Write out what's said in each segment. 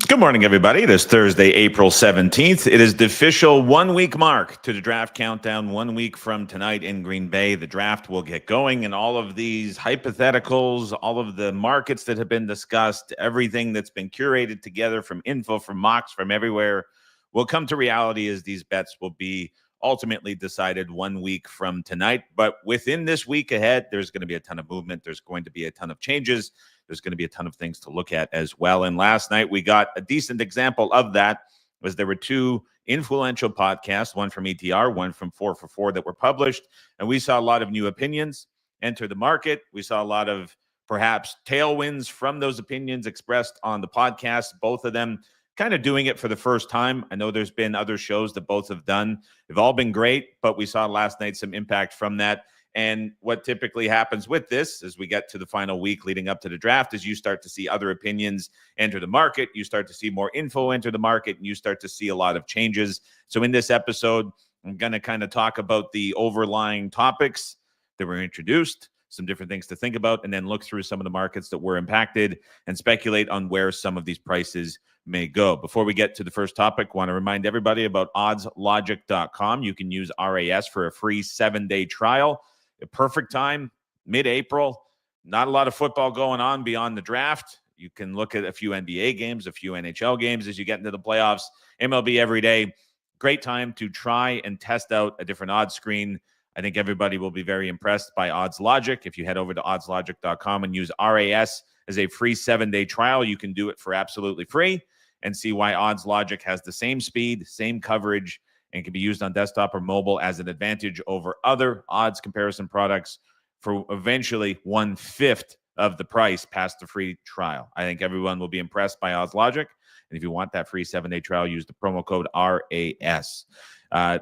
Good morning, everybody. It is Thursday, April 17th. It is the official 1 week mark to the draft countdown. 1 week from tonight in Green Bay, the draft will get going, and all of these hypotheticals, all of the markets that have been discussed, everything that's been curated together from info, from mocks, from everywhere, will come to reality as these bets will be ultimately decided 1 week from tonight. But within this week ahead, there's going to be a ton of movement. There's going to be a ton of changes. There's going to be a ton of things to look at as well. And last night we got a decent example of that, was there were two influential podcasts, one from ETR, one from 4 for 4, that were published. And we saw a lot of new opinions enter the market. We saw a lot of perhaps tailwinds from those opinions expressed on the podcast, both of them kind of doing it for the first time. I know there's been other shows that both have done. They've all been great, but we saw last night some impact from that. And what typically happens with this as we get to the final week leading up to the draft is you start to see other opinions enter the market. You start to see more info enter the market, and you start to see a lot of changes. So in this episode, I'm going to kind of talk about the overlying topics that were introduced, some different things to think about, and then look through some of the markets that were impacted and speculate on where some of these prices may go. Before we get to the first topic, I want to remind everybody about oddslogic.com. You can use RAS for a free 7-day trial. A perfect time, mid-April. Not a lot of football going on beyond the draft. You can look at a few NBA games, a few NHL games as you get into the playoffs. MLB every day. Great time to try and test out a different odds screen. I think everybody will be very impressed by Odds Logic. If you head over to oddslogic.com and use RAS as a free 7-day trial, you can do it for absolutely free and see why Odds Logic has the same speed, same coverage, and can be used on desktop or mobile as an advantage over other odds comparison products for eventually 1/5 of the price past the free trial. I think everyone will be impressed by Odds Logic. And if you want that free 7-day trial, use the promo code RAS.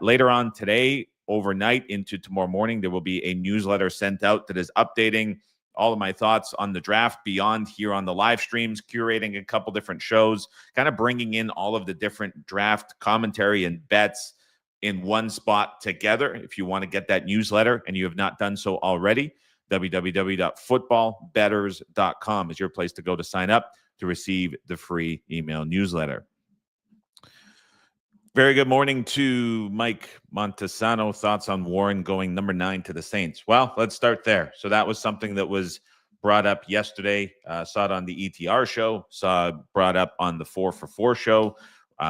Later on today, overnight into tomorrow morning, there will be a newsletter sent out that is updating all of my thoughts on the draft beyond here on the live streams, curating a couple different shows, kind of bringing in all of the different draft commentary and bets in one spot together. If you want to get that newsletter and you have not done so already, www.footballbetters.com is your place to go to sign up to receive the free email newsletter. Very good morning to Mike Montesano. Thoughts on Warren going number 9 to the Saints? Well, let's start there. So that was something that was brought up yesterday. Saw it on the ETR show. Saw it brought up on the 4 for 4 show.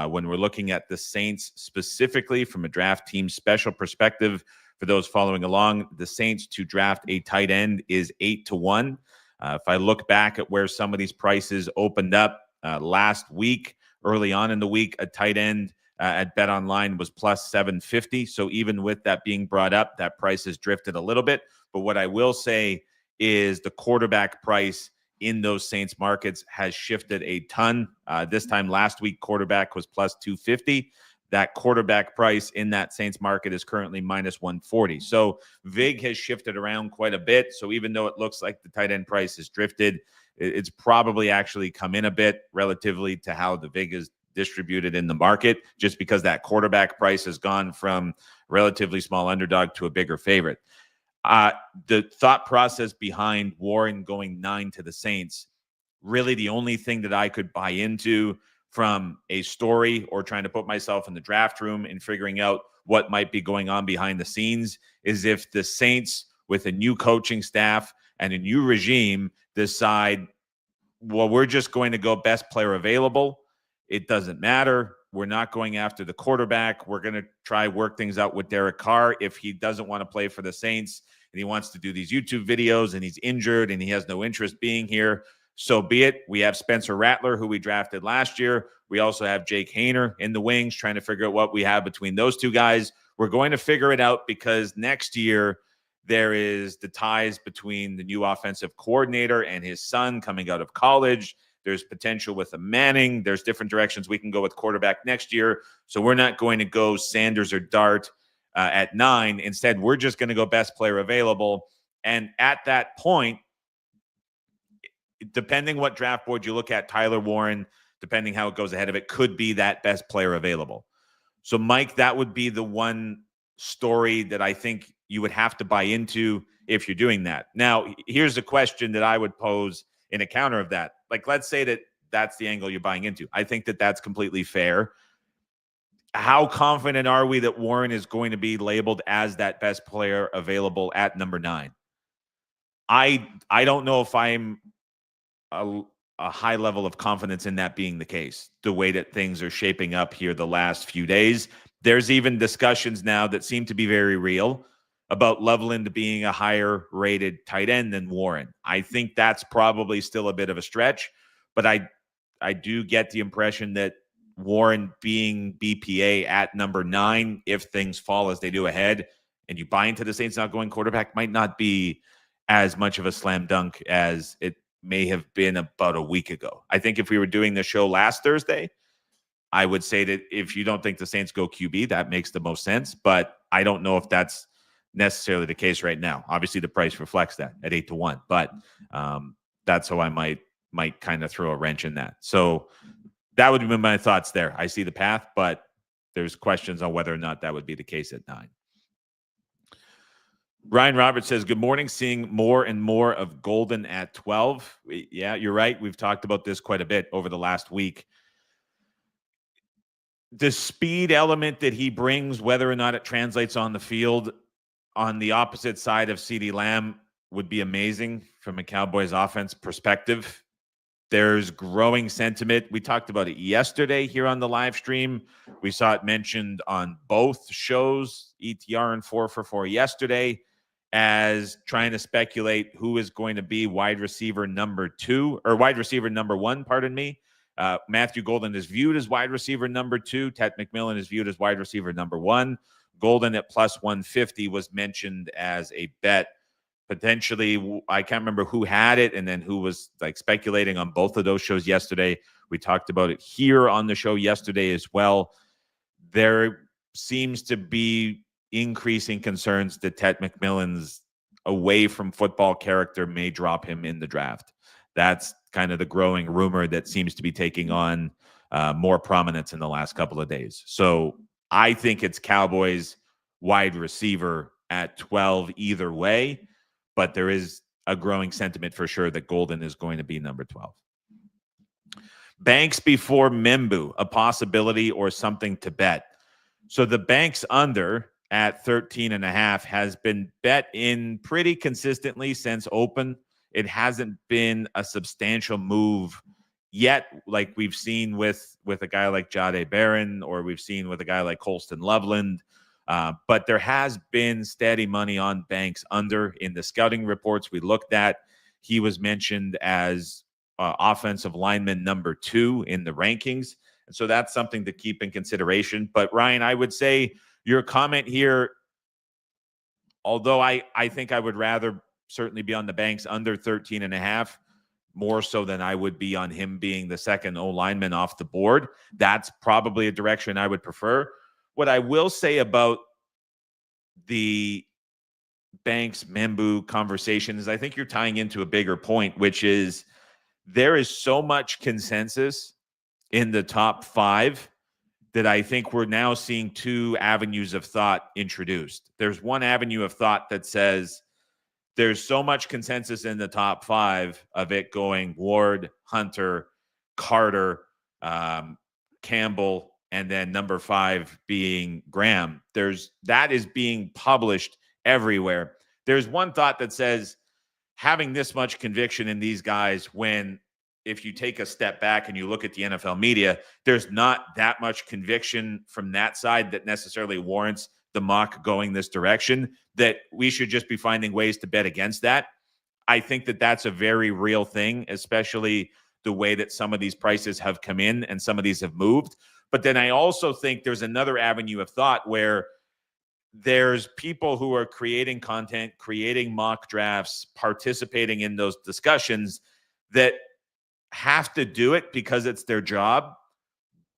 When we're looking at the Saints specifically from a draft team special perspective, for those following along, the Saints to draft a tight end is 8-1. If I look back at where some of these prices opened up last week, early on in the week, a tight end at BetOnline was plus 750. So even with that being brought up, that price has drifted a little bit. But what I will say is the quarterback price in those Saints markets has shifted a ton. This time last week, quarterback was plus 250. That quarterback price in that Saints market is currently minus 140. So VIG has shifted around quite a bit. So even though it looks like the tight end price has drifted, it's probably actually come in a bit relatively to how the VIG is distributed in the market, just because that quarterback price has gone from relatively small underdog to a bigger favorite. The thought process behind Warren going 9 to the Saints, really the only thing that I could buy into from a story or trying to put myself in the draft room and figuring out what might be going on behind the scenes is if the Saints, with a new coaching staff and a new regime, decide, well, we're just going to go best player available. It doesn't matter. We're not going after the quarterback. We're going to try work things out with Derek Carr. If he doesn't want to play for the Saints and he wants to do these YouTube videos and he's injured and he has no interest being here, so be it. We have Spencer Rattler, who we drafted last year. We also have Jake Haener in the wings, trying to figure out what we have between those two guys. We're going to figure it out because next year there is the ties between the new offensive coordinator and his son coming out of college. There's potential with a Manning. There's different directions we can go with quarterback next year. So we're not going to go Sanders or Dart at 9. Instead, we're just going to go best player available. And at that point, depending what draft board you look at, Tyler Warren, depending how it goes ahead of it, could be that best player available. So, Mike, that would be the one story that I think you would have to buy into if you're doing that. Now, here's a question that I would pose in a counter of that. Like, let's say that that's the angle you're buying into. I think that that's completely fair. How confident are we that Warren is going to be labeled as that best player available at number 9? I don't know if I'm a high level of confidence in that being the case, the way that things are shaping up here the last few days. There's even discussions now that seem to be very real about Loveland being a higher rated tight end than Warren. I think that's probably still a bit of a stretch, but I do get the impression that Warren being BPA at number 9, if things fall as they do ahead, and you buy into the Saints not going quarterback, might not be as much of a slam dunk as it may have been about a week ago. I think if we were doing the show last Thursday, I would say that if you don't think the Saints go QB, that makes the most sense. But I don't know if that's necessarily the case right now. Obviously, the price reflects that at 8-1, but that's how I might kind of throw a wrench in that. So that would be my thoughts there. I see the path, but there's questions on whether or not that would be the case at 9. Ryan Roberts says, good morning. Seeing more and more of Golden at 12. Yeah, you're right. We've talked about this quite a bit over the last week. The speed element that he brings, whether or not it translates on the field, on the opposite side of CeeDee Lamb, would be amazing from a Cowboys offense perspective. There's growing sentiment. We talked about it yesterday here on the live stream. We saw it mentioned on both shows, ETR and 4 for 4 yesterday, as trying to speculate who is going to be wide receiver number 1, pardon me. Matthew Golden is viewed as wide receiver number 2. Ted McMillan is viewed as wide receiver number 1. Golden at plus 150 was mentioned as a bet. Potentially, I can't remember who had it and then who was like speculating on both of those shows yesterday. We talked about it here on the show yesterday as well. There seems to be increasing concerns that Ted McMillan's away from football character may drop him in the draft. That's kind of the growing rumor that seems to be taking on more prominence in the last couple of days. So I think it's Cowboys wide receiver at 12 either way, but there is a growing sentiment for sure that Golden is going to be number 12. Banks before Membu, a possibility or something to bet. So the Banks under at 13.5 has been bet in pretty consistently since open. It hasn't been a substantial move yet, like we've seen with a guy like Jahdae Barron, or we've seen with a guy like Colston Loveland. But there has been steady money on Banks under. In the scouting reports we looked at, he was mentioned as offensive lineman number 2 in the rankings. And so that's something to keep in consideration. But Ryan, I would say your comment here, although I think I would rather certainly be on the Banks under 13.5, more so than I would be on him being the second O-lineman off the board. That's probably a direction I would prefer. What I will say about the Banks Membu conversation is I think you're tying into a bigger point, which is there is so much consensus in the top 5 that I think we're now seeing 2 avenues of thought introduced. There's one avenue of thought that says there's so much consensus in the top 5 of it going Ward, Hunter, Carter, Campbell, and then number 5 being Graham. That is being published everywhere. There's one thought that says having this much conviction in these guys, when if you take a step back and you look at the NFL media, there's not that much conviction from that side that necessarily warrants the mock going this direction, that we should just be finding ways to bet against that. I think that that's a very real thing, especially the way that some of these prices have come in and some of these have moved. But then I also think there's another avenue of thought where there's people who are creating content, creating mock drafts, participating in those discussions that have to do it because it's their job,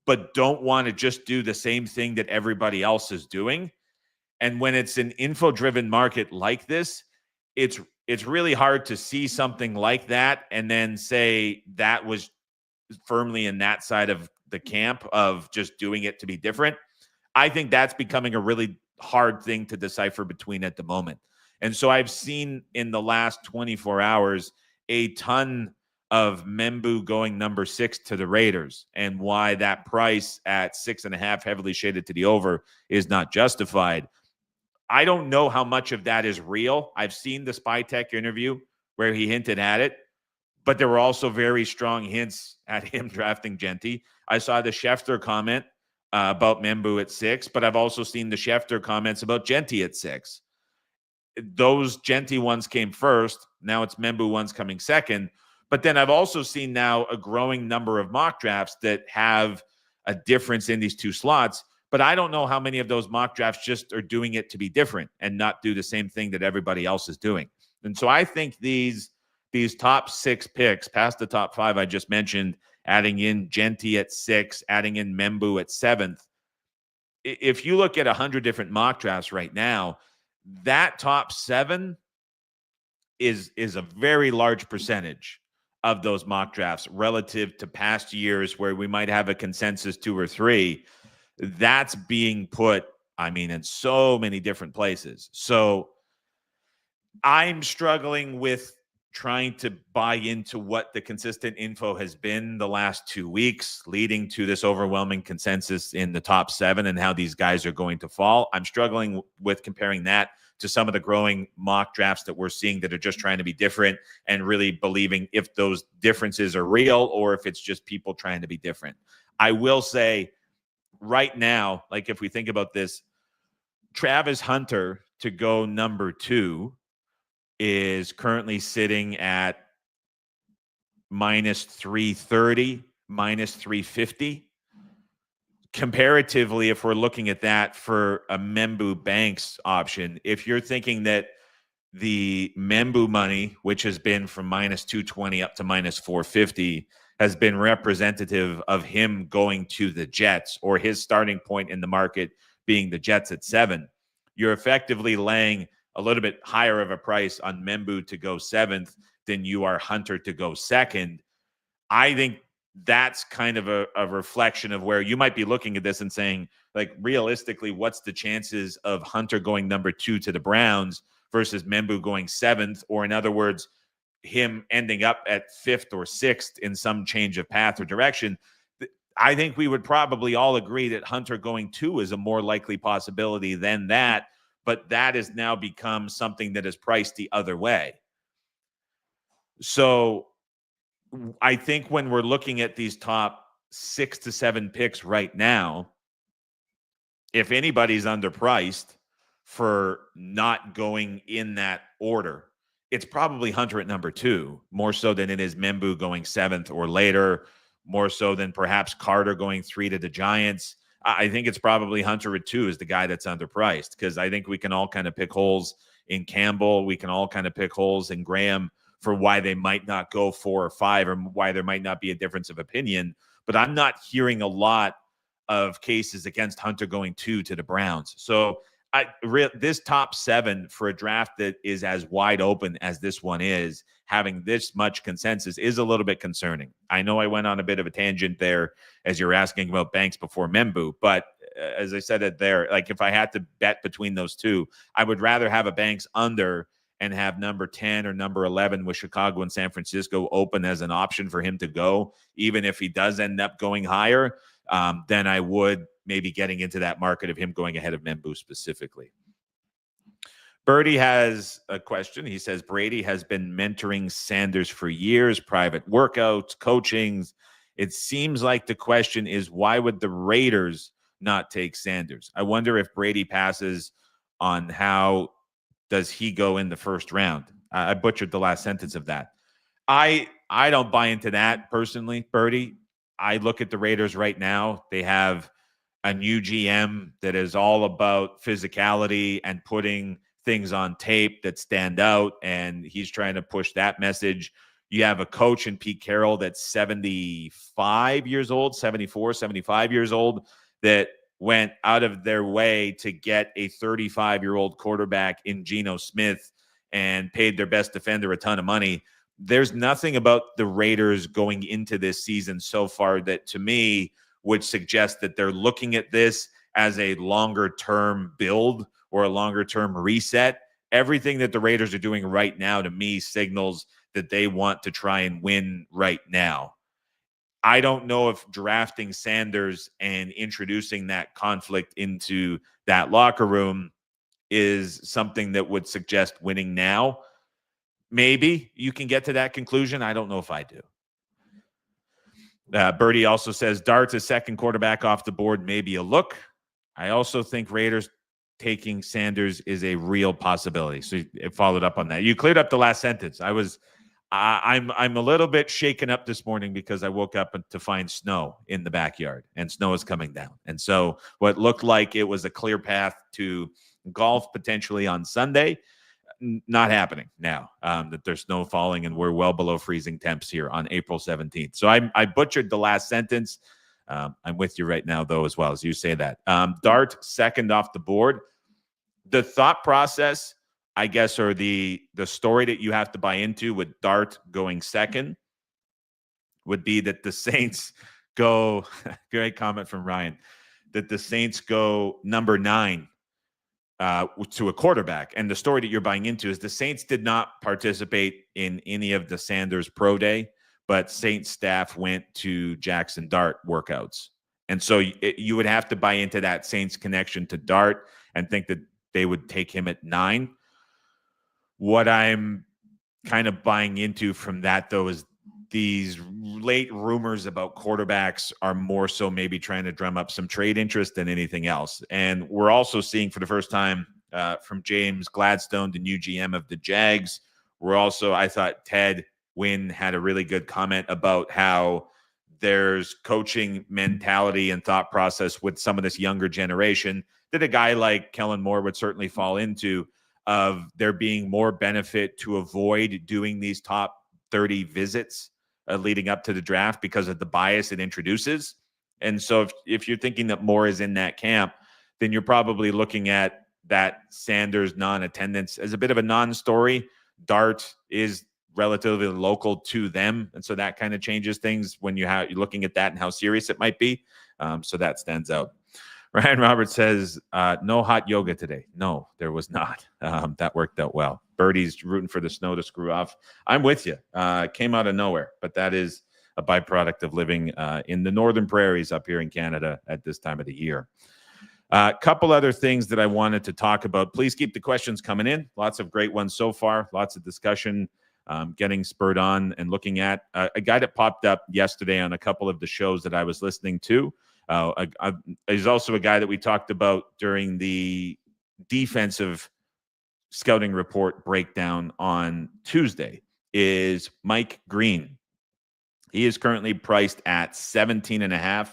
but don't want to just do the same thing that everybody else is doing. And when it's an info-driven market like this, it's really hard to see something like that and then say that was firmly in that side of the camp of just doing it to be different. I think that's becoming a really hard thing to decipher between at the moment. And so I've seen in the last 24 hours a ton of Membu going number 6 to the Raiders and why that price at 6.5, heavily shaded to the over, is not justified. I don't know how much of that is real. I've seen the Spytech interview where he hinted at it, but there were also very strong hints at him drafting Genty. I saw the Schefter comment about Membu at 6, but I've also seen the Schefter comments about Genty at 6. Those Genty ones came first. Now it's Membu ones coming second. But then I've also seen now a growing number of mock drafts that have a difference in these two slots. But I don't know how many of those mock drafts just are doing it to be different and not do the same thing that everybody else is doing. And so I think these top 6 picks, past the top 5 I just mentioned, adding in Genty at 6, adding in Membu at 7th, if you look at 100 different mock drafts right now, that top 7 is a very large percentage of those mock drafts relative to past years where we might have a consensus 2 or 3. That's being put, I mean, in so many different places. So I'm struggling with trying to buy into what the consistent info has been the last 2 weeks, leading to this overwhelming consensus in the top 7 and how these guys are going to fall. I'm struggling with comparing that to some of the growing mock drafts that we're seeing that are just trying to be different and really believing if those differences are real or if it's just people trying to be different. I will say right now, like if we think about this, Travis Hunter to go number 2 is currently sitting at minus 330, minus 350. Comparatively, if we're looking at that for a Membu Banks option, if you're thinking that the Membu money, which has been from minus 220 up to minus 450, has been representative of him going to the Jets or his starting point in the market being the Jets at 7, you're effectively laying a little bit higher of a price on Membu to go 7th than you are Hunter to go 2nd. I think that's kind of a reflection of where you might be looking at this and saying, like, realistically, what's the chances of Hunter going number 2 to the Browns versus Membu going 7th? Or in other words, him ending up at 5th or 6th in some change of path or direction. I think we would probably all agree that Hunter going 2 is a more likely possibility than that. But that has now become something that is priced the other way. So I think when we're looking at these top 6 to 7 picks right now, if anybody's underpriced for not going in that order, it's probably Hunter at number 2, more so than it is Membu going 7th or later, more so than perhaps Carter going 3 to the Giants. I think it's probably Hunter at 2 is the guy that's underpriced, because I think we can all kind of pick holes in Campbell. We can all kind of pick holes in Graham for why they might not go 4 or 5 or why there might not be a difference of opinion. But I'm not hearing a lot of cases against Hunter going 2 to the Browns. So this top 7 for a draft that is as wide open as this one is, having this much consensus is a little bit concerning. I know I went on a bit of a tangent there as you're asking about Banks before Membu, but as I said it there, like if I had to bet between those two, I would rather have a Banks under and have number 10 or number 11 with Chicago and San Francisco open as an option for him to go, even if he does end up going higher, than I would maybe getting into that market of him going ahead of Membu specifically. Birdie has a question. He says, Brady has been mentoring Sanders for years, private workouts, coachings. It seems like the question is, why would the Raiders not take Sanders? I wonder if Brady passes on how does he go in the first round. I butchered the last sentence of that. I don't buy into that personally, Birdie. I look at the Raiders right now. They have a new GM that is all about physicality and putting things on tape that stand out, and he's trying to push that message. You have a coach in Pete Carroll that's 75 years old, 74, 75 years old, that went out of their way to get a 35-year-old quarterback in Geno Smith and paid their best defender a ton of money. There's nothing about the Raiders going into this season so far that, to me, would suggest that they're looking at this as a longer-term build or a longer-term reset. Everything that the Raiders are doing right now, to me, signals that they want to try and win right now. I don't know if drafting Sanders and introducing that conflict into that locker room is something that would suggest winning now. Maybe you can get to that conclusion. I don't know if I do. Birdie also says Dart's a second quarterback off the board, maybe a look. I also think Raiders taking Sanders is a real possibility. So it followed up on that. You cleared up the last sentence. I'm a little bit shaken up this morning because I woke up to find snow in the backyard, and snow is coming down. And so what looked like it was a clear path to golf potentially on Sunday, not happening now, that there's snow falling and we're well below freezing temps here on April 17th. So I butchered the last sentence. I'm with you right now, though, as well as you say that. Dart second off the board. The thought process, I guess, or the story that you have to buy into with Dart going second would be that the Saints go, great comment from Ryan, that the Saints go number 9 to a quarterback. And the story that you're buying into is the Saints did not participate in any of the Sanders Pro Day, but Saints staff went to Jackson Dart workouts. And so you would have to buy into that Saints connection to Dart and think that they would take him at 9. What I'm kind of buying into from that, though, is these late rumors about quarterbacks are more so maybe trying to drum up some trade interest than anything else. And we're also seeing for the first time from James Gladstone, the new GM of the Jags, I thought Ted Wynn had a really good comment about how there's coaching mentality and thought process with some of this younger generation that a guy like Kellen Moore would certainly fall into, of there being more benefit to avoid doing these top 30 visits leading up to the draft because of the bias it introduces. And so if you're thinking that Moore is in that camp, then you're probably looking at that Sanders non-attendance as a bit of a non-story. Dart is relatively local to them, and so that kind of changes things when you're looking at that and how serious it might be. So that stands out. Ryan Roberts says, no hot yoga today. No, there was not. That worked out well. Birdie's rooting for the snow to screw off. I'm with you. Came out of nowhere, but that is a byproduct of living in the northern prairies up here in Canada at this time of the year. A couple other things that I wanted to talk about. Please keep the questions coming in. Lots of great ones so far. Lots of discussion getting spurred on and looking at. A guy that popped up yesterday on a couple of the shows that I was listening to. He's also a guy that we talked about during the defensive scouting report breakdown on Tuesday, is Mike Green. He is currently priced at 17.5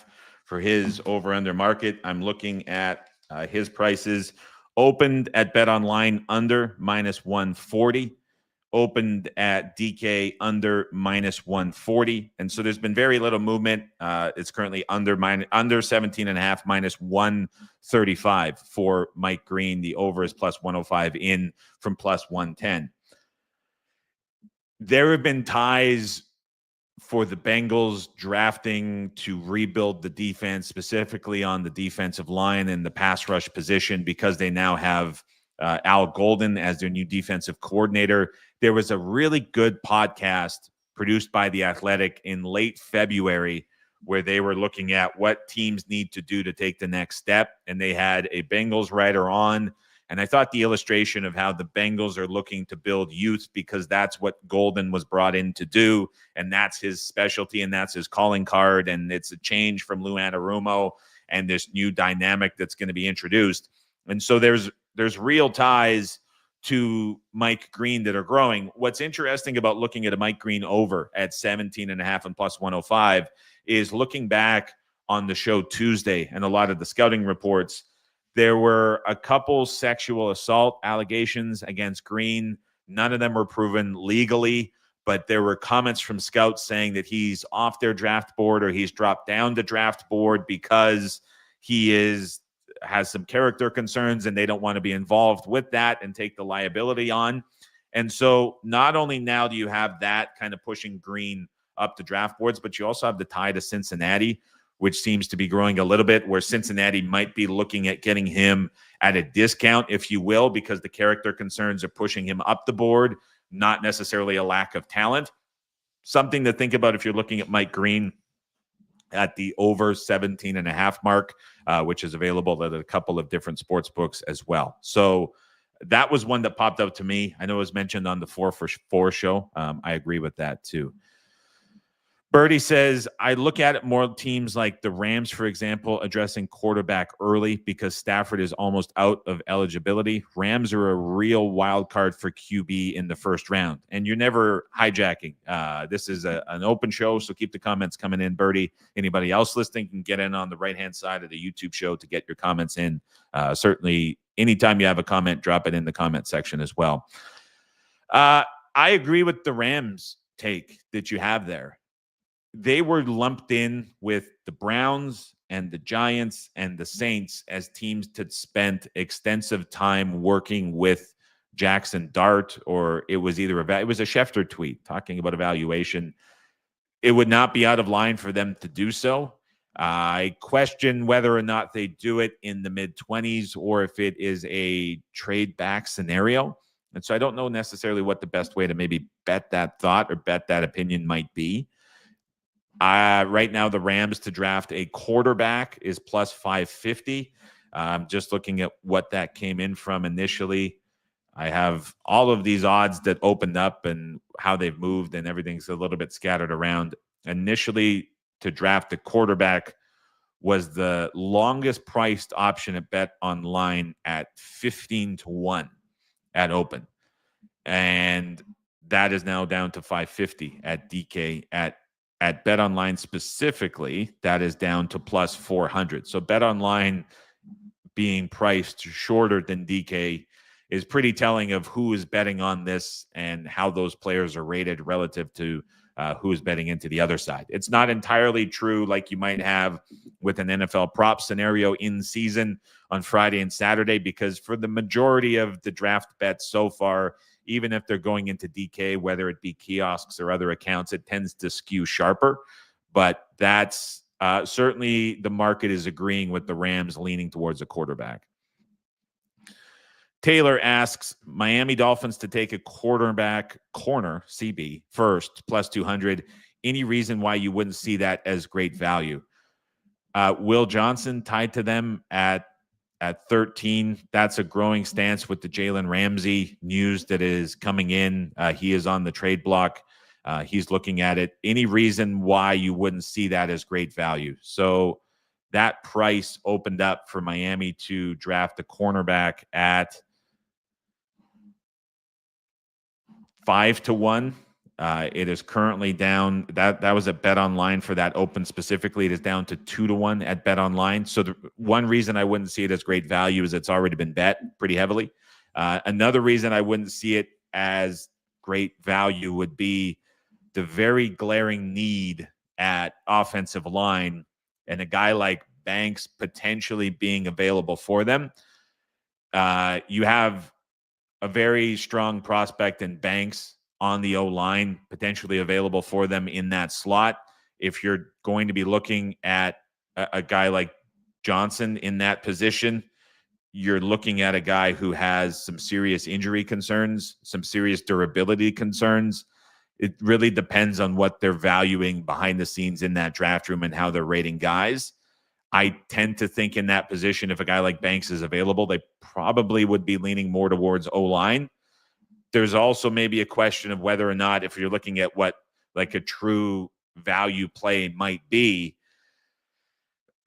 for his over-under market. I'm looking at his prices. Opened at BetOnline under -140. Opened at DK under -140. And so there's been very little movement. It's currently under 17.5, -135 for Mike Green. The over is +105 in from +110. There have been ties for the Bengals drafting to rebuild the defense, specifically on the defensive line and the pass rush position, because they now have Al Golden as their new defensive coordinator. There was a really good podcast produced by The Athletic in late February where they were looking at what teams need to do to take the next step. And they had a Bengals writer on. And I thought the illustration of how the Bengals are looking to build youth, because that's what Golden was brought in to do. And that's his specialty and that's his calling card. And it's a change from Lou Anarumo and this new dynamic that's going to be introduced. And so there's real ties to Mike Green that are growing. What's interesting about looking at a Mike Green over at 17.5 and +105 is looking back on the show Tuesday and a lot of the scouting reports. There were a couple sexual assault allegations against Green. None of them were proven legally, but there were comments from scouts saying that he's off their draft board or he's dropped down the draft board because he has some character concerns and they don't want to be involved with that and take the liability on. And so not only now do you have that kind of pushing Green up the draft boards, but you also have the tie to Cincinnati, which seems to be growing a little bit, where Cincinnati might be looking at getting him at a discount, if you will, because the character concerns are pushing him up the board, not necessarily a lack of talent. Something to think about if you're looking at Mike Green at the over 17.5 mark, which is available at a couple of different sports books as well. So that was one that popped up to me. I know it was mentioned on the 4 for 4 show. I agree with that too. Birdie says, I look at it more teams like the Rams, for example, addressing quarterback early because Stafford is almost out of eligibility. Rams are a real wild card for QB in the first round. And you're never hijacking. This is an open show, so keep the comments coming in, Birdie. Anybody else listening can get in on the right-hand side of the YouTube show to get your comments in. Certainly, anytime you have a comment, drop it in the comment section as well. I agree with the Rams take that you have there. They were lumped in with the Browns and the Giants and the Saints as teams that spent extensive time working with Jackson Dart, or it was either it was a Schefter tweet talking about evaluation. It would not be out of line for them to do so. I question whether or not they do it in the mid-20s or if it is a trade back scenario. And so I don't know necessarily what the best way to maybe bet that thought or bet that opinion might be. Right now, the Rams to draft a quarterback is plus 550. Just looking at what that came in from initially. I have all of these odds that opened up and how they've moved, and everything's a little bit scattered around. Initially, to draft a quarterback was the longest priced option at Bet Online at 15-1 at open. And that is now down to 550 at DK at Bet Online specifically, that is down to plus 400. So Bet Online being priced shorter than DK is pretty telling of who is betting on this and how those players are rated relative to who is betting into the other side. It's not entirely true like you might have with an NFL prop scenario in season on Friday and Saturday, because for the majority of the draft bets so far, even if they're going into DK, whether it be kiosks or other accounts, it tends to skew sharper. But that's certainly the market is agreeing with the Rams leaning towards a quarterback. Taylor asks, Miami Dolphins to take a quarterback corner, CB, first, plus 200. Any reason why you wouldn't see that as great value? Will Johnson tied to them at 13. That's a growing stance with the Jalen Ramsey news that is coming in. He is on the trade block. He's looking at it. Any reason why you wouldn't see that as great value? So that price opened up for Miami to draft a cornerback at 5-1. It is currently down. That was a Bet Online for that open specifically. It is down to 2-1 at Bet Online. So the one reason I wouldn't see it as great value is it's already been bet pretty heavily. Another reason I wouldn't see it as great value would be the very glaring need at offensive line and a guy like Banks potentially being available for them. You have a very strong prospect in Banks on the O-line, potentially available for them in that slot. If you're going to be looking at a guy like Johnson in that position, you're looking at a guy who has some serious injury concerns, some serious durability concerns. It really depends on what they're valuing behind the scenes in that draft room and how they're rating guys. I tend to think in that position, if a guy like Banks is available, they probably would be leaning more towards O-line. There's also maybe a question of whether or not, if you're looking at what like a true value play might be,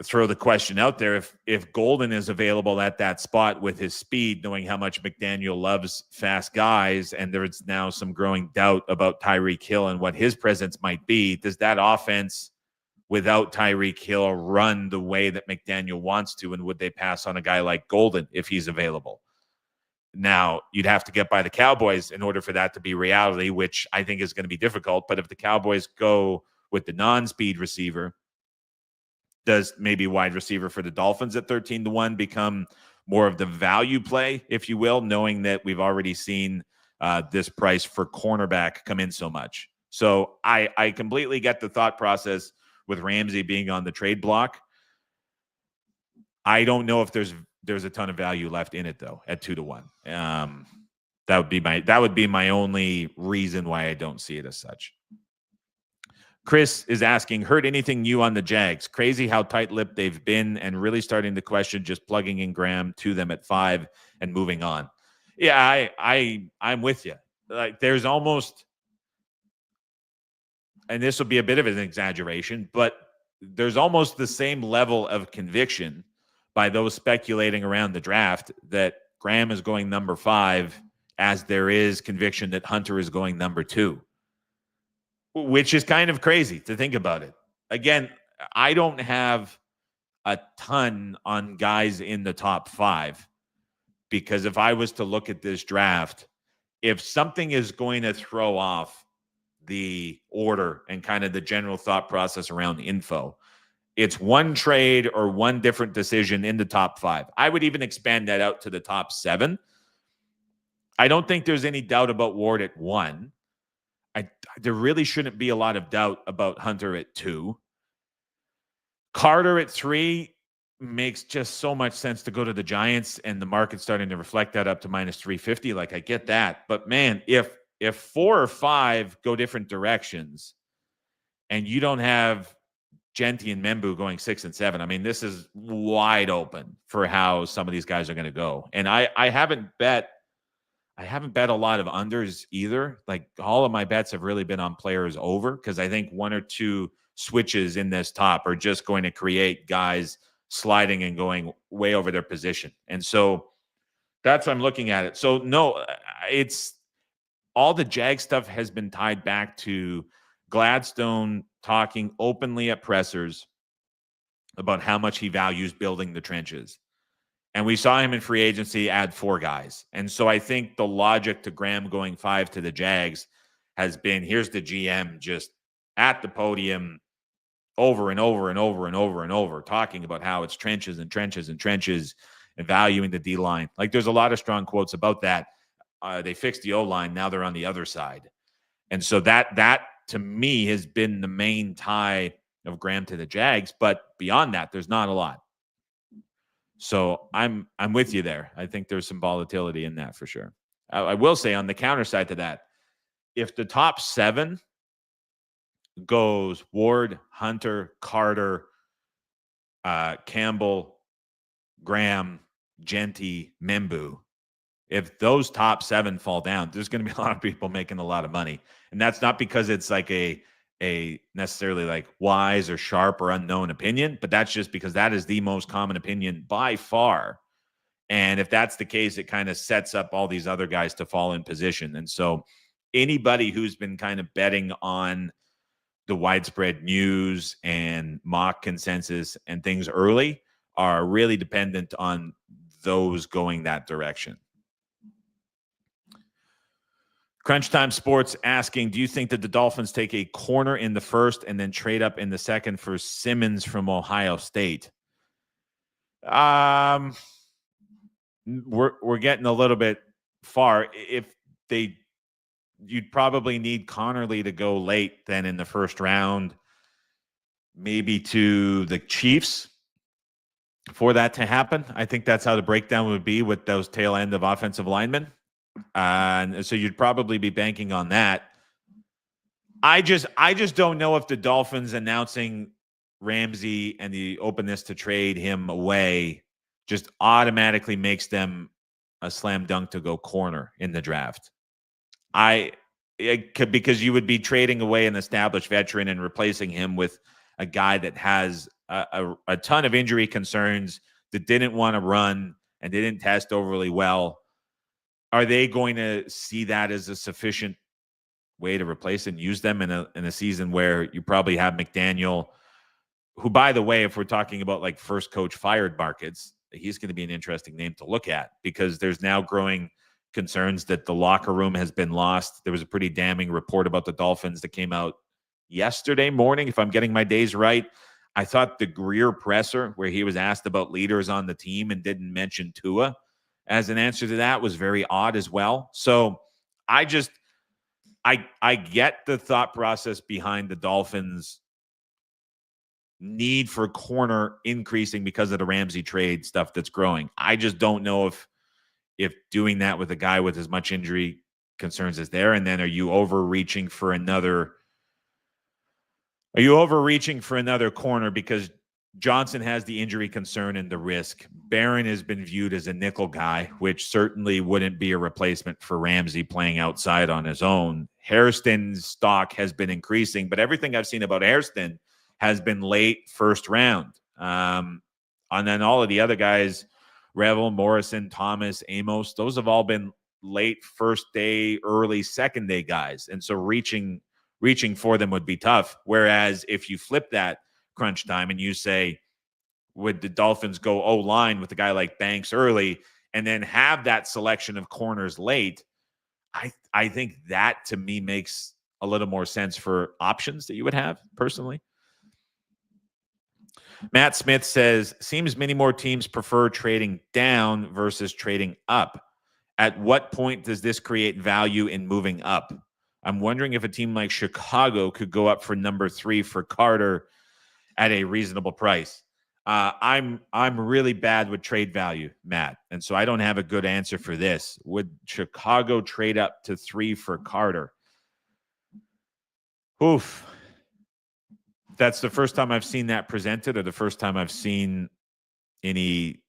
throw the question out there. If Golden is available at that spot with his speed, knowing how much McDaniel loves fast guys, and there's now some growing doubt about Tyreek Hill and what his presence might be, does that offense without Tyreek Hill run the way that McDaniel wants to? And would they pass on a guy like Golden if he's available? Now, you'd have to get by the Cowboys in order for that to be reality, which I think is going to be difficult. But if the Cowboys go with the non-speed receiver, does maybe wide receiver for the Dolphins at 13-1 become more of the value play, if you will, knowing that we've already seen this price for cornerback come in so much? So I completely get the thought process with Ramsey being on the trade block. I don't know if there's a ton of value left in it, though, at 2-1. That would be my only reason why I don't see it as such. Chris is asking, heard anything new on the Jags? Crazy how tight-lipped they've been and really starting to question just plugging in Graham to them at 5 and moving on. Yeah, I'm with you. Like there's almost, and this will be a bit of an exaggeration, but there's almost the same level of conviction by those speculating around the draft that Graham is going number 5 as there is conviction that Hunter is going number 2. Which is kind of crazy to think about it. Again, I don't have a ton on guys in the top 5 because if I was to look at this draft, if something is going to throw off the order and kind of the general thought process around info, it's one trade or one different decision in the top 5. I would even expand that out to the top 7. I don't think there's any doubt about Ward at 1. There really shouldn't be a lot of doubt about Hunter at 2. Carter at 3 makes just so much sense to go to the Giants, and the market's starting to reflect that up to minus 350. Like, I get that. But, man, if 4 or 5 go different directions and you don't have Genty and Membu going 6 and 7, I mean, this is wide open for how some of these guys are going to go. And I haven't bet a lot of unders either. Like all of my bets have really been on players over because I think 1 or 2 switches in this top are just going to create guys sliding and going way over their position. And so that's how I'm looking at it. So no, it's all the Jag stuff has been tied back to Gladstone talking openly at pressers about how much he values building the trenches. And we saw him in free agency add 4 guys. And so I think the logic to Graham going 5 to the Jags has been, here's the GM just at the podium over and over and over and over and over, talking about how it's trenches and trenches and trenches and valuing the D-line. Like there's a lot of strong quotes about that. They fixed the O-line. Now they're on the other side. And so that to me has been the main tie of Graham to the Jags. But beyond that, there's not a lot. So I'm with you there. I think there's some volatility in that for sure. I will say on the counter side to that, if the top 7 goes Ward, Hunter, Carter, Campbell, Graham, Genty, Membu, if those top 7 fall down, there's going to be a lot of people making a lot of money. And that's not because it's like a necessarily like wise or sharp or unknown opinion, but that's just because that is the most common opinion by far. And if that's the case, it kind of sets up all these other guys to fall in position. And so anybody who's been kind of betting on the widespread news and mock consensus and things early are really dependent on those going that direction. Crunch Time Sports asking, do you think that the Dolphins take a corner in the first and then trade up in the second for Simmons from Ohio State? We're getting a little bit far. You'd probably need Connerly to go late then in the first round, maybe to the Chiefs for that to happen. I think that's how the breakdown would be with those tail end of offensive linemen. And so you'd probably be banking on that. I just don't know if the Dolphins announcing Ramsey and the openness to trade him away just automatically makes them a slam dunk to go corner in the draft. Because you would be trading away an established veteran and replacing him with a guy that has a ton of injury concerns, that didn't want to run and didn't test overly well. Are they going to see that as a sufficient way to replace and use them in a season where you probably have McDaniel, who, by the way, if we're talking about like first coach fired markets, he's going to be an interesting name to look at because there's now growing concerns that the locker room has been lost. There was a pretty damning report about the Dolphins that came out yesterday morning, if I'm getting my days right. I thought the Greer presser, where he was asked about leaders on the team and didn't mention Tua as an answer to that, was very odd as well. So I get the thought process behind the Dolphins' need for corner increasing because of the Ramsey trade stuff that's growing. I just don't know if doing that with a guy with as much injury concerns as there? And then are you overreaching for another corner because Johnson has the injury concern and the risk? Barron has been viewed as a nickel guy, which certainly wouldn't be a replacement for Ramsey playing outside on his own. Hairston's stock has been increasing, but everything I've seen about Hairston has been late first round. And then all of the other guys, Revel, Morrison, Thomas, Amos, those have all been late first day, early second day guys. And so reaching for them would be tough. Whereas if you flip that crunch time and you say, would the Dolphins go O-line with a guy like Banks early and then have that selection of corners late? I think that to me makes a little more sense for options that you would have personally. Matt Smith says, seems many more teams prefer trading down versus trading up. At what point does this create value in moving up? I'm wondering if a team like Chicago could go up for number 3 for Carter at a reasonable price. I'm really bad with trade value, Matt, and so I don't have a good answer for this. Would Chicago trade up to 3 for Carter? Oof. That's the first time I've seen that presented, or the first time I've seen any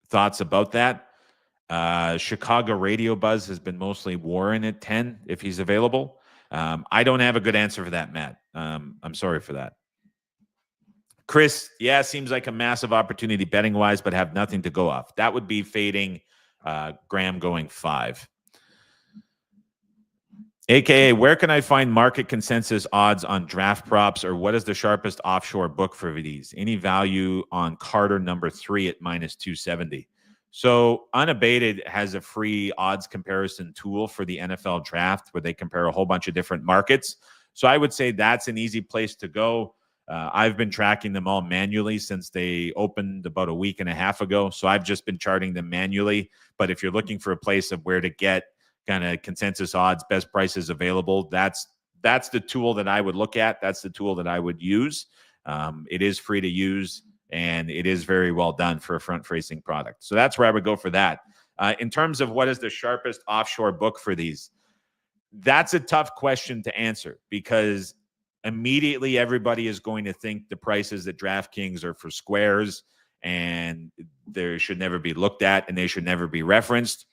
thoughts about that. Chicago radio buzz has been mostly Warren at 10 if he's available. I don't have a good answer for that, Matt. I'm sorry for that. Chris, yeah, seems like a massive opportunity betting wise, but have nothing to go off. That would be fading Graham going 5. AKA, where can I find market consensus odds on draft props, or what is the sharpest offshore book for these? Any value on Carter number 3 at -270? So Unabated has a free odds comparison tool for the NFL draft where they compare a whole bunch of different markets. So I would say that's an easy place to go. I've been tracking them all manually since they opened about a week and a half ago. So I've just been charting them manually. But if you're looking for a place of where to get kind of consensus odds, best prices available, that's the tool that I would look at. That's the tool that I would use. It is free to use, and it is very well done for a front-facing product. So that's where I would go for that. In terms of what is the sharpest offshore book for these, that's a tough question to answer because immediately everybody is going to think the prices at DraftKings are for squares and they should never be looked at and they should never be referenced.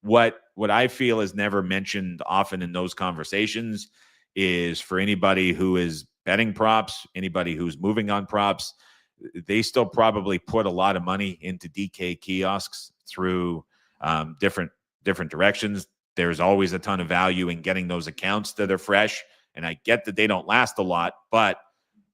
What I feel is never mentioned often in those conversations is for anybody who is betting props, anybody who's moving on props, they still probably put a lot of money into DK kiosks through different directions. There's always a ton of value in getting those accounts that are fresh. And I get that they don't last a lot, but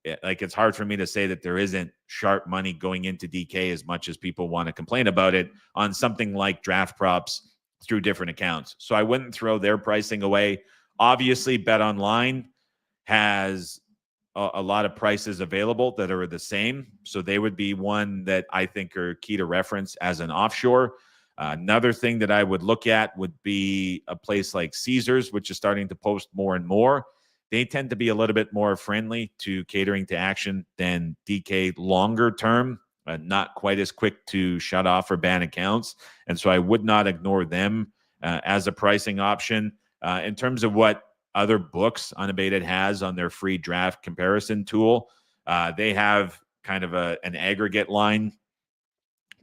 it's hard for me to say that there isn't sharp money going into DK as much as people want to complain about it on something like draft props through different accounts. So I wouldn't throw their pricing away. Obviously, BetOnline has a lot of prices available that are the same. So they would be one that I think are key to reference as an offshore. Another thing that I would look at would be a place like Caesars, which is starting to post more and more. They tend to be a little bit more friendly to catering to action than DK longer term, not quite as quick to shut off or ban accounts. And so I would not ignore them as a pricing option. In terms of what other books Unabated has on their free draft comparison tool, they have kind of an aggregate line,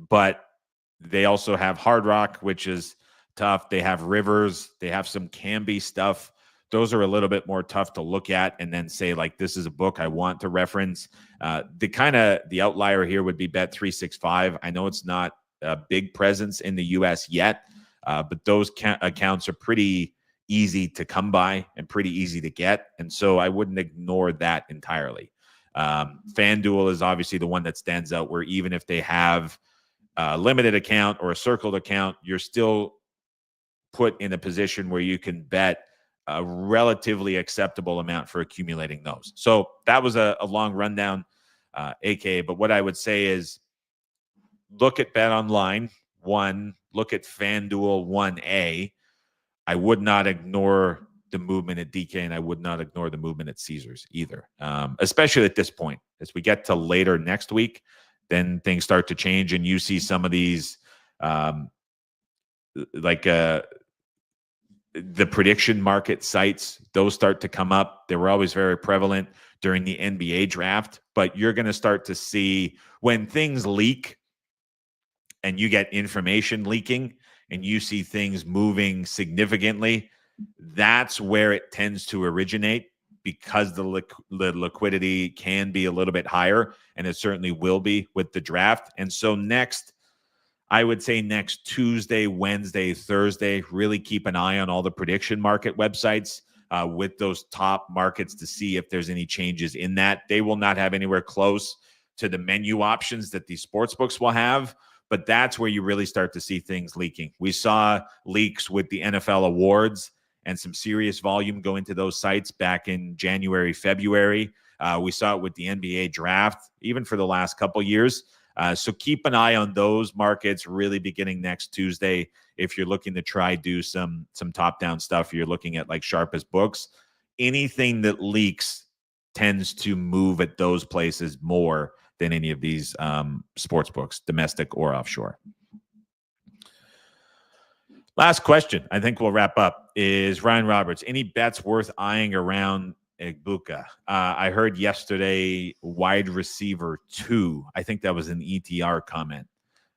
but they also have Hard Rock, which is tough. They have Rivers. They have some Canby stuff. Those are a little bit more tough to look at and then say, like, this is a book I want to reference. The outlier here would be Bet365. I know it's not a big presence in the U.S. yet, but those accounts are pretty easy to come by and pretty easy to get. And so I wouldn't ignore that entirely. FanDuel is obviously the one that stands out, where even if they have a limited account or a circled account, you're still put in a position where you can bet a relatively acceptable amount for accumulating those. So that was a long rundown, AK. But what I would say is look at BetOnline 1, look at FanDuel 1A. I would not ignore the movement at DK, and I would not ignore the movement at Caesars either, especially at this point. As we get to later next week, then things start to change, and you see some of these like the prediction market sites, those start to come up. They were always very prevalent during the NBA draft, but you're going to start to see when things leak and you get information leaking and you see things moving significantly, that's where it tends to originate, because the liquidity can be a little bit higher, and it certainly will be with the draft. And so I would say next Tuesday, Wednesday, Thursday, really keep an eye on all the prediction market websites with those top markets to see if there's any changes in that. They will not have anywhere close to the menu options that these sports books will have, but that's where you really start to see things leaking. We saw leaks with the NFL awards and some serious volume go into those sites back in January, February. We saw it with the NBA draft, even for the last couple years. So keep an eye on those markets really beginning next Tuesday. If you're looking to try do some top-down stuff, you're looking at like Sharpest Books. Anything that leaks tends to move at those places more than any of these sports books, domestic or offshore. Last question, I think we'll wrap up, is Ryan Roberts. Any bets worth eyeing around Egbuka? I heard yesterday wide receiver 2. I think that was an ETR comment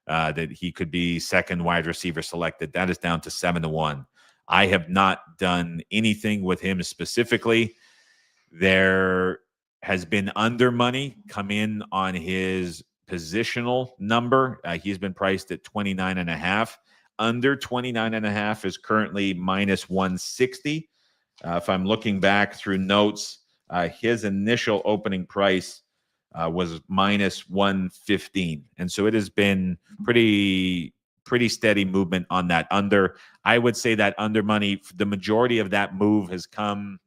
that he could be second wide receiver selected. That is down to 7-1. I have not done anything with him specifically. There has been under money come in on his positional number. He's been priced at 29.5. Under 29.5 is currently minus 160. If I'm looking back through notes, his initial opening price was minus 115. And so it has been pretty steady movement on that under. I would say that under money, the majority of that move has come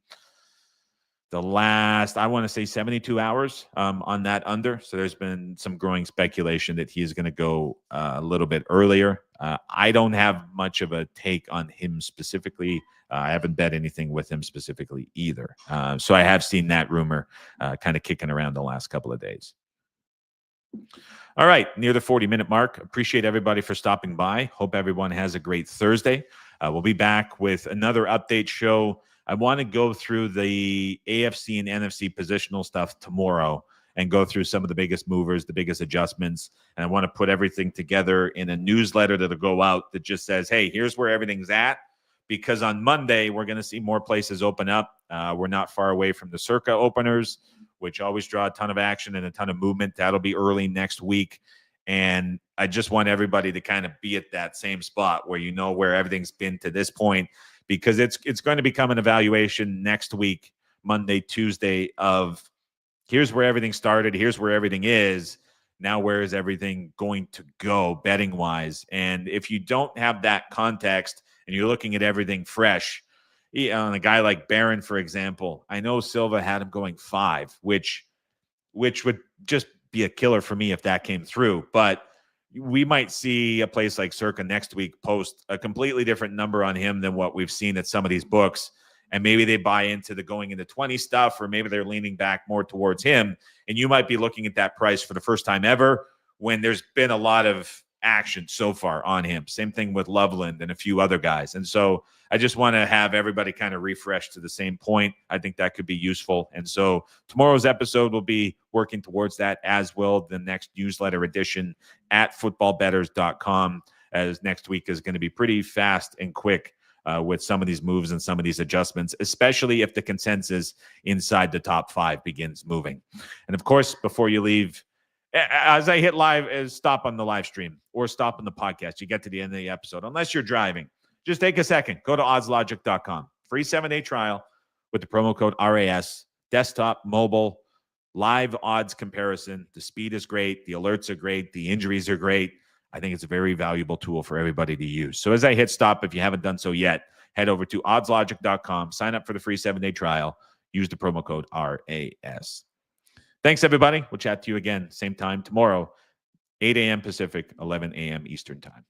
the last, I want to say 72 hours on that under. So there's been some growing speculation that he is going to go a little bit earlier. I don't have much of a take on him specifically. I haven't bet anything with him specifically either. So I have seen that rumor kind of kicking around the last couple of days. All right, near the 40-minute mark. Appreciate everybody for stopping by. Hope everyone has a great Thursday. We'll be back with another update show. I want to go through the AFC and NFC positional stuff tomorrow and go through some of the biggest movers, the biggest adjustments. And I want to put everything together in a newsletter that'll go out that just says, hey, here's where everything's at. Because on Monday, we're going to see more places open up. We're not far away from the Circa openers, which always draw a ton of action and a ton of movement. That'll be early next week. And I just want everybody to kind of be at that same spot where you know where everything's been to this point, because it's going to become an evaluation next week, Monday, Tuesday, of here's where everything started, here's where everything is. Now, where is everything going to go betting-wise? And if you don't have that context and you're looking at everything fresh, on a guy like Barron, for example, I know Silva had him going 5, which would just be a killer for me if that came through. But we might see a place like Circa next week post a completely different number on him than what we've seen at some of these books. And maybe they buy into the going into 20 stuff, or maybe they're leaning back more towards him. And you might be looking at that price for the first time ever when there's been a lot of action so far on him. Same thing with Loveland and a few other guys. And so I just want to have everybody kind of refresh to the same point. I think that could be useful. And so tomorrow's episode will be working towards that, as will the next newsletter edition at footballbetters.com, as next week is going to be pretty fast and quick with some of these moves and some of these adjustments, especially if the consensus inside the top 5 begins moving. And of course, before you leave, as I hit live, stop on the live stream or stop on the podcast. You get to the end of the episode. Unless you're driving, just take a second. Go to oddslogic.com. Free 7-day trial with the promo code RAS. Desktop, mobile, live odds comparison. The speed is great. The alerts are great. The injuries are great. I think it's a very valuable tool for everybody to use. So as I hit stop, if you haven't done so yet, head over to oddslogic.com. Sign up for the free 7-day trial. Use the promo code RAS. Thanks, everybody. We'll chat to you again, same time tomorrow, 8 a.m. Pacific, 11 a.m. Eastern Time.